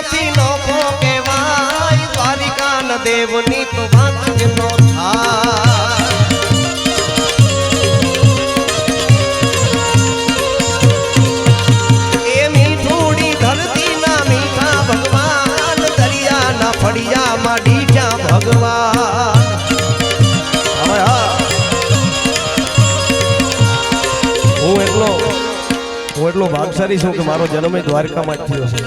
દુનિયાથી નોખો કહેવાય દ્વારિકા ન દેવની તો વાત જ નો થાય એ મીઠુડી ધરતીના મીઠા ભગવાન દરિયાના ફળિયામાં ડીઠા ભગવાન હવે હા હું એટલો ભાગશાળી છું કે મારો જન્મ દ્વારકામાં જ થયો છે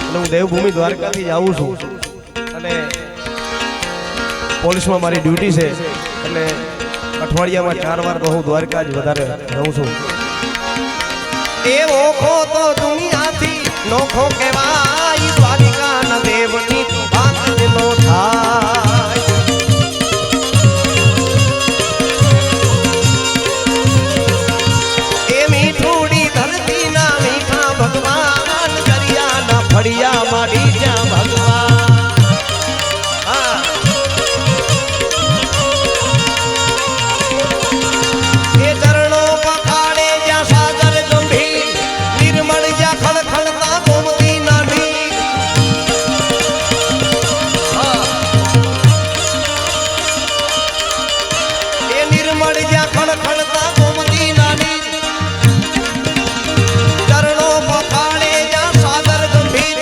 અને હું દેવભૂમિ દ્વારકાથી જ આવું છું અને પોલીસમાં મારી ડ્યુટી છે એટલે અઠવાડિયામાં 4 વાર તો હું દ્વારકા જ વધારે રહું છું એ ઓખો તો દુનિયાથી નોખો કહેવાય દ્વારિકા ન દેવની વાત જ નો થાય એ મીઠુડી ધરતીના મીઠા ભગવાન દરિયાના ફળિયામાં ડીજા ભગવાન એ ચરણો પખાડે જ્યાં સાગર ગંભીર નિર્મળ જ્યાં ખળખળતા ગોમતી નદી એ નિર્મળ જ્યાં ખળખળતા ગોમતી નદી ચરણો પખાડે જ્યાં સાગર ગંભીર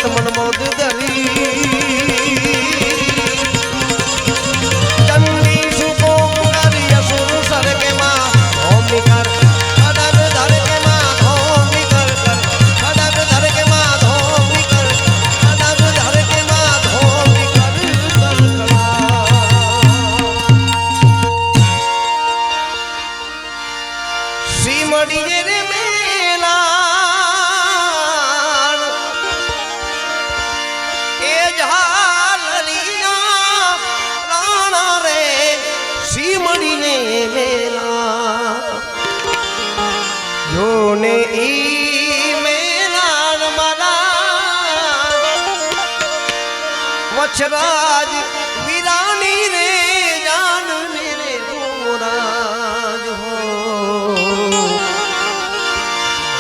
મત મન મોદ ધરી ચંડી સુકો કરી અસુર સર કે માં ઓમી કર ખડગ ધર કે માં ધોમી કર ખડગ ધર કે માં ધોમી કર ખડગ ધર કે માં ધોમી કર સીમડી રે જોને ઈ મેલા મારા વચરાજ વીરાની રે જાન મેરે મોરાજ હો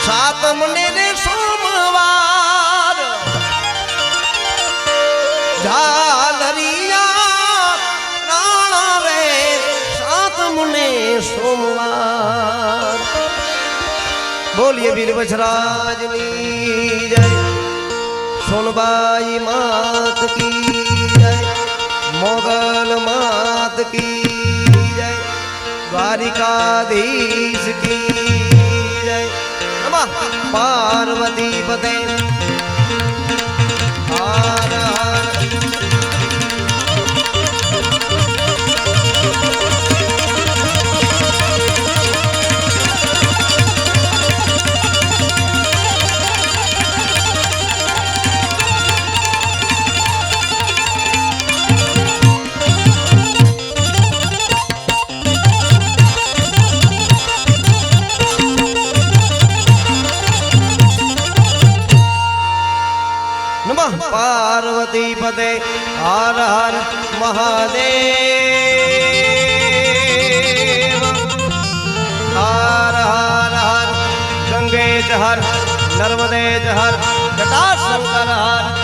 સાતમ ને રે સોમવાર ઝાલરિયા રાણા રે સાતમ ને સોમવાર बोलिए वीर बछराजनी जय सोनबाई मात की जय मोगल मात की जय द्वारिकाधीश की जय नमः पार्वती पते हर हर पार्वती पते हर हर महादेव हर हर हर गंगे हर नर्मदे हर जटाशंकर हर